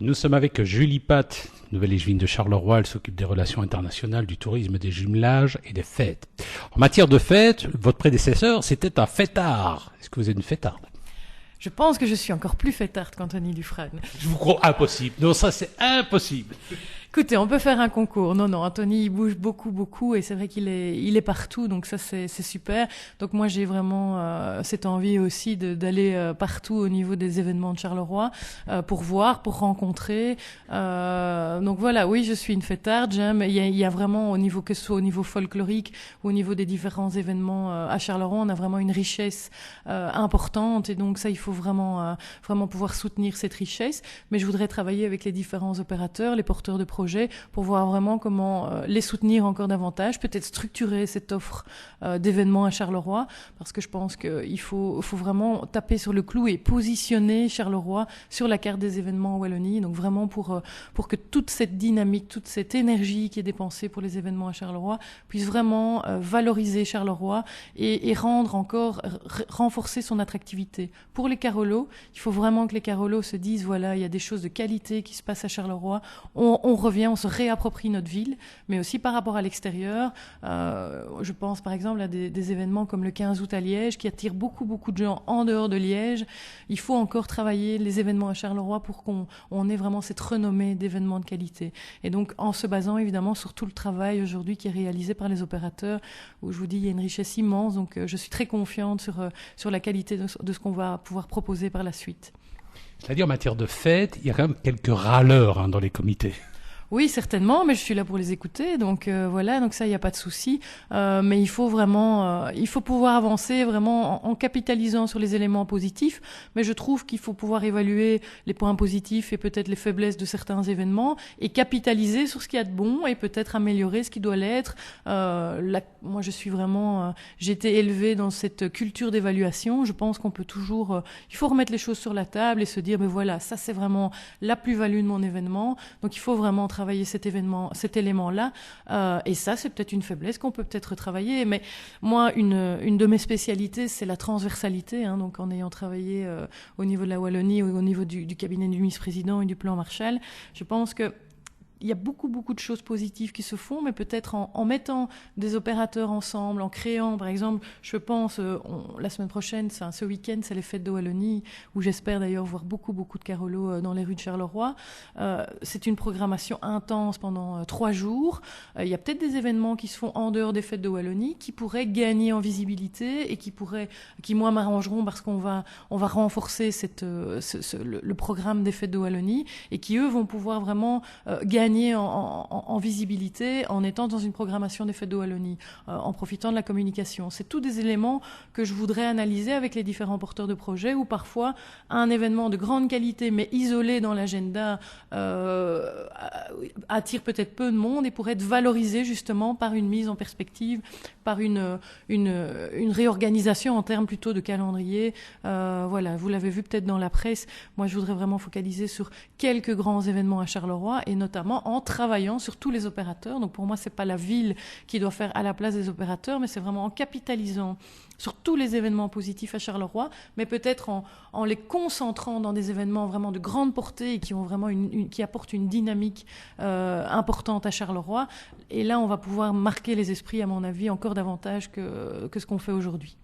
Nous sommes avec Julie Pat, nouvelle échevine de Charleroi. Elle s'occupe des relations internationales, du tourisme, des jumelages et des fêtes. En matière de fêtes, votre prédécesseur, c'était un fêtard. Est-ce que vous êtes une fêtarde? Je pense que je suis encore plus fêtarde qu'Anthony Dufresne. Je vous crois impossible. Non, ça c'est impossible. Écoutez, on peut faire un concours. Non, Anthony, il bouge beaucoup et c'est vrai qu'il est partout, donc ça c'est super. Donc moi j'ai vraiment cette envie aussi d'aller partout au niveau des événements de Charleroi pour voir, pour rencontrer. Donc voilà, oui, je suis une fêtarde. J'aime. Il y a vraiment au niveau, que ce soit au niveau folklorique ou au niveau des différents événements à Charleroi, on a vraiment une richesse importante et donc ça il faut vraiment pouvoir soutenir cette richesse. Mais je voudrais travailler avec les différents opérateurs, les porteurs de projets, pour voir vraiment comment les soutenir encore davantage, peut-être structurer cette offre d'événements à Charleroi, parce que je pense qu'il faut vraiment taper sur le clou et positionner Charleroi sur la carte des événements en Wallonie, donc vraiment pour que toute cette dynamique, toute cette énergie qui est dépensée pour les événements à Charleroi puisse vraiment valoriser Charleroi et renforcer son attractivité. Pour les Carolos, il faut vraiment que les Carolos se disent, voilà, il y a des choses de qualité qui se passent à Charleroi, on revient, on se réapproprie notre ville, mais aussi par rapport à l'extérieur. Je pense par exemple à des événements comme le 15 août à Liège, qui attirent beaucoup de gens en dehors de Liège. Il faut encore travailler les événements à Charleroi pour qu'on ait vraiment cette renommée d'événements de qualité. Et donc en se basant évidemment sur tout le travail aujourd'hui qui est réalisé par les opérateurs, où je vous dis il y a une richesse immense, donc je suis très confiante sur la qualité de ce qu'on va pouvoir proposer par la suite. C'est-à-dire en matière de fête, il y a quand même quelques râleurs dans les comités. Oui, certainement, mais je suis là pour les écouter, donc voilà, donc ça, il n'y a pas de souci. Mais il faut vraiment, il faut pouvoir avancer vraiment en capitalisant sur les éléments positifs. Mais je trouve qu'il faut pouvoir évaluer les points positifs et peut-être les faiblesses de certains événements et capitaliser sur ce qu'il y a de bon et peut-être améliorer ce qui doit l'être. Moi, je suis vraiment, j'ai été élevée dans cette culture d'évaluation. Je pense qu'on peut toujours, il faut remettre les choses sur la table et se dire, mais voilà, ça c'est vraiment la plus-value de mon événement. Donc il faut vraiment travailler cet élément-là. Et ça, c'est peut-être une faiblesse qu'on peut peut-être travailler. Mais moi, une de mes spécialités, c'est la transversalité. Donc, en ayant travaillé au niveau de la Wallonie, au niveau du cabinet du vice-président et du plan Marshall, je pense que il y a beaucoup de choses positives qui se font, mais peut-être en mettant des opérateurs ensemble, en créant, par exemple, je pense, la semaine prochaine, ce week-end, c'est les fêtes de Wallonie, où j'espère d'ailleurs voir beaucoup de Carolos dans les rues de Charleroi. C'est une programmation intense pendant 3 jours. Il y a peut-être des événements qui se font en dehors des fêtes de Wallonie, qui pourraient gagner en visibilité et qui moi m'arrangeront parce qu'on va renforcer le programme des fêtes de Wallonie et qui eux vont pouvoir vraiment gagner en visibilité en étant dans une programmation des fêtes de Wallonie, en profitant de la communication. C'est tous des éléments que je voudrais analyser avec les différents porteurs de projets, où parfois un événement de grande qualité mais isolé dans l'agenda attire peut-être peu de monde et pourrait être valorisé justement par une mise en perspective, par une réorganisation en termes plutôt de calendrier. Voilà, vous l'avez vu peut-être dans la presse. Moi, je voudrais vraiment focaliser sur quelques grands événements à Charleroi et notamment en travaillant sur tous les opérateurs. Donc pour moi, c'est pas la ville qui doit faire à la place des opérateurs, mais c'est vraiment en capitalisant sur tous les événements positifs à Charleroi, mais peut-être en les concentrant dans des événements vraiment de grande portée et qui ont vraiment qui apportent une dynamique importante à Charleroi. Et là, on va pouvoir marquer les esprits, à mon avis, encore davantage que ce qu'on fait aujourd'hui.